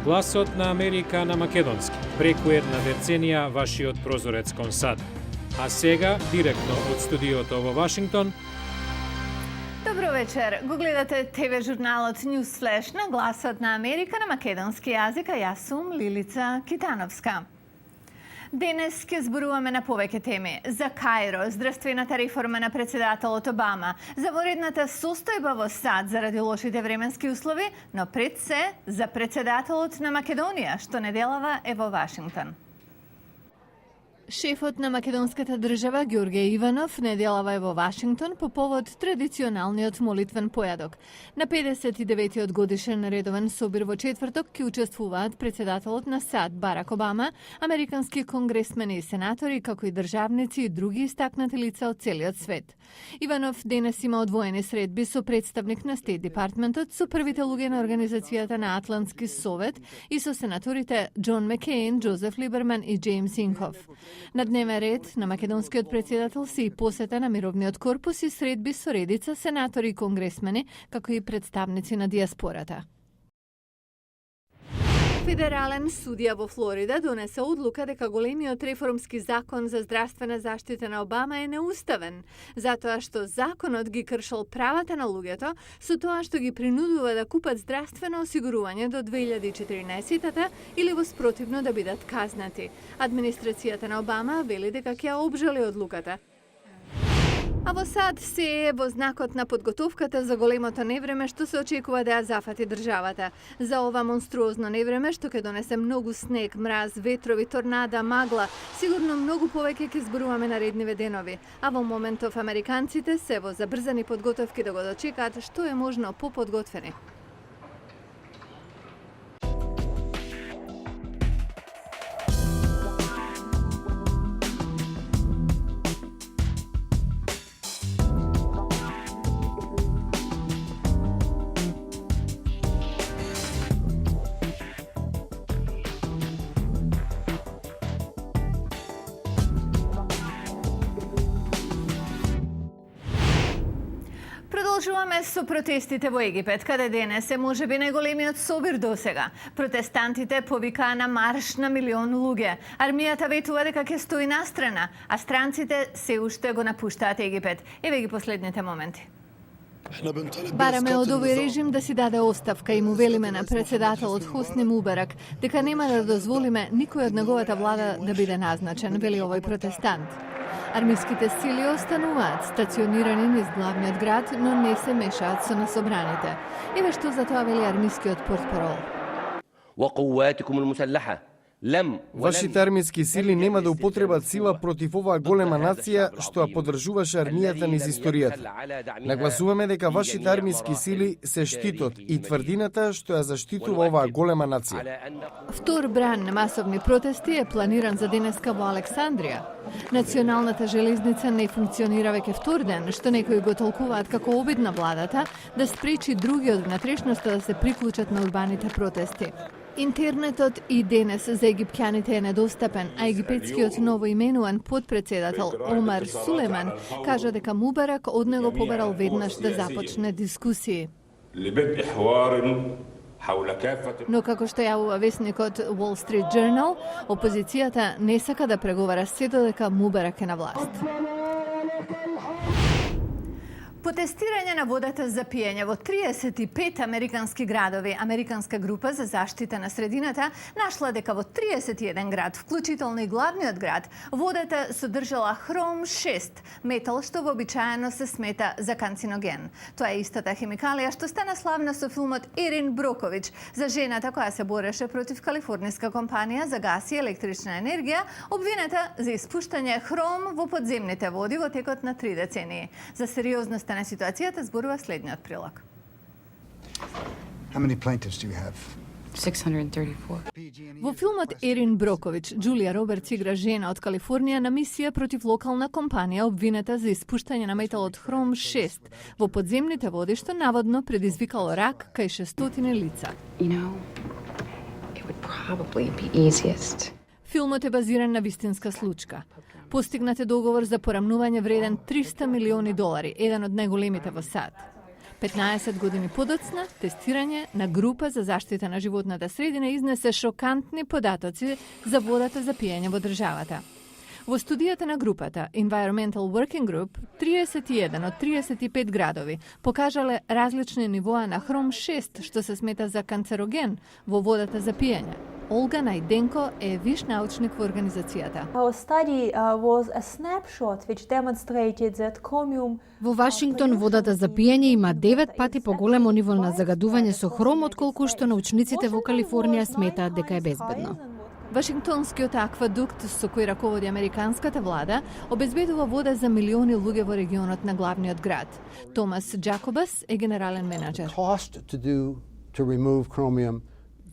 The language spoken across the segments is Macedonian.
Гласот на Америка на македонски. Преку една деценија вашиот прозорец кон САД. А сега, директно од студиото во Вашингтон. Добро вечер. Го гледате ТВ журналот News Flash на Гласот на Америка на македонски јазик, а јас сум Лилица Китановска. Денес ќе зборуваме на повеќе теми. За Кајро, здравствената реформа на председателот Обама, за воредната состојба во САД заради лошите временски услови, но пред се за председателот на Македонија, што неделава е во Вашингтон. Шефот на македонската држава Ѓорѓе Иванов неделава е во Вашингтон по повод традиционалниот молитвен појадок. На 59-тиот годишен редовен собир во четврток ќе учествуваат председателот на САД Барак Обама, американски конгресмени и сенатори, како и државници и други истакнати лица од целиот свет. Иванов денес има одвоени средби со представник на Стейт Департментот, со првите луѓе на Организацијата на Атлантски совет и со сенаторите Џон Маккейн, Џозеф Либерман и Џејмс Инхоф. На дневен ред на македонскиот председател се и посета на мировниот корпус и средби со редица сенатори и конгресмени, како и представници на диаспората. Федерален судија во Флорида донесе одлука дека големиот реформски закон за здравствена заштита на Обама е неуставен, затоа што законот ги кршел правата на луѓето со тоа што ги принудува да купат здравствено осигурување до 2014-та или воспротивно да бидат казнати. Администрацијата на Обама вели дека ќе ја обжали одлуката. А во САД се е во знакот на подготовката за големото невреме што се очекува да ја зафати државата. За ова монструозно невреме што ќе донесе многу снег, мраз, ветрови, торнада, магла, сигурно многу повеќе ќе зборуваме наредниве денови. А во моментов американците се во забрзани подготовки да го дочекаат што е можно поподготвени. Продолжуваме со протестите во Египет, каде денес е можеби најголемиот собир досега. Протестантите повикаа на марш на милион луѓе. Армијата ветува дека ќе стои настрана, а странците се уште го напуштаат Египет. Еве ги последните моменти. Бараме од овој режим да си даде оставка и му велиме на председателот Хосни Мубарак дека нема да дозволиме никој од неговата влада да биде назначен, вели овој протестант. Армиските сили остануваат стационирани низ главниот град, но не се мешаат со насобраните. Еве што за тоа вели армискиот портпарол. Вашите армиски сили нема да употребат сила против оваа голема нација што ја поддржуваше армијата низ историјата. Нагласуваме дека вашите армиски сили се штитот и тврдината што ја заштитува оваа голема нација. Втор бран на масовни протести е планиран за денеска во Александрија. Националната железница не функционира веќе втор ден, што некои го толкуваат како обид на владата да спречи други од внатрешноста да се приклучат на урбаните протести. Интернетот и денес за египтјаните е недостапен, а египетскиот новоименуван подпредседател Омар Сулеман кажа дека Мубарак од него побарал веднаш да започне дискусии. Но како што јавува весникот Wall Street Journal, опозицијата не сака да преговара се додека Мубарак е на власт. Протестирање на водата за пиење во 35 американски градови. Американска група за заштита на средината нашла дека во 31 град, вклучително и главниот град, водата содржала хром 6, метал што вообичаено се смета за канциноген. Тоа е истата химикалија што стана славна со филмот Ерин Брокович за жената која се бореше против калифорниска компанија за газ и електрична енергија, обвинета за испуштање хром во подземните води во текот на 3 децении. За сериозноста на ситуацијата зборува следниот прилог. How many plaintiffs do you have? 634. Во филмот Ерин Брокович, Џулија Робертс игра жена од Калифорнија на мисија против локална компанија обвинета за испуштање на метал од хром 6 во подземните води што наводно предизвикало рак кај 600 лица. You know, it would probably be easiest. Филмот е базиран на вистинска случка. Постигнат е договор за порамнување вреден $300 милиони, еден од најголемите во САД. 15 години подоцна, тестирање на група за заштита на животната средина изнесе шокантни податоци за водата за пиење во државата. Во студијата на групата Environmental Working Group, 31 од 35 градови покажале различни нивоа на хром 6, што се смета за канцероген во водата за пиење. Олга Најденко е виш научник во организацијата. Our study was a snapshot which demonstrated that chromium. Во Вашингтон водата за пиење има 9 пати поголемо ниво на загадување со хром отколку што научниците во Калифорнија сметаат дека е безбедно. Вашингтонскиот аквадукт со кој раководи американската влада обезбедува вода за милиони луѓе во регионот на главниот град. Томас Джакобас е генерален менаџер.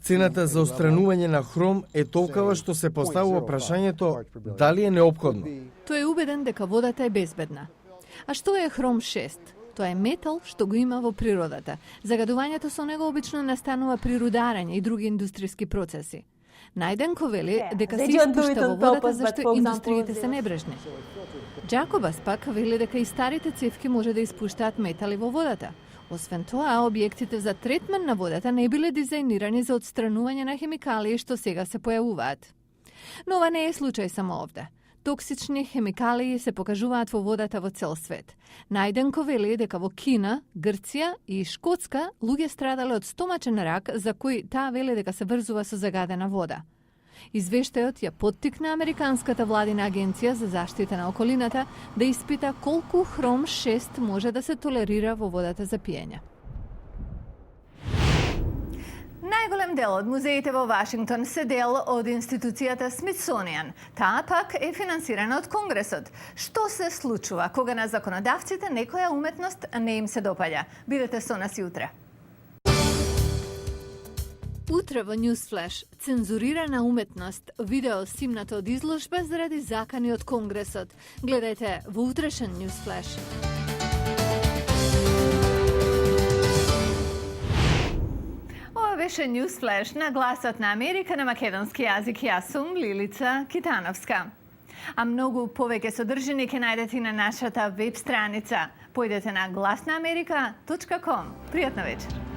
Цената за отстранување на хром е толкова што се поставува прашањето дали е неопходно. Тој е убеден дека водата е безбедна. А што е хром 6? Тоа е метал што го има во природата. Загадувањето со него обично настанува при рударење и други индустријски процеси. Најденко вели дека се испушта во водата зашто индустриите се небрежни. Джакобас пак вели дека и старите цевки може да испуштаат метали во водата. Освен тоа, објектите за третман на водата не биле дизајнирани за отстранување на хемикалии што сега се појавуваат. Но ова не е случај само овде. Токсични хемикалии се покажуваат во водата во цел свет. Најденко вели дека во Кина, Грција и Шкотска луѓе страдале од стомачен рак за кој таа вели дека се врзува со загадена вода. Извештајот ја поттикна Американската владина агенција за заштита на околината да испита колку хром 6 може да се толерира во водата за пиење. Најголем дел од музеите во Вашингтон се дел од институцијата Смитсонијан. Таа пак е финансирана од Конгресот. Што се случува кога на законодавците некоја уметност не им се допаѓа? Бидете со нас и утре. Утре во Newsflash, цензурирана уметност, видео симнато од изложба заради закани од Конгресот. Гледајте во утрешен Newsflash. Ова беше Newsflash на гласот на Америка на македонски јазик. Јас сум Лилица Китановска. А многу повеќе содржини ќе најдете на нашата веб страница. Појдете на гласнааmerika.com. Пријатна вечер.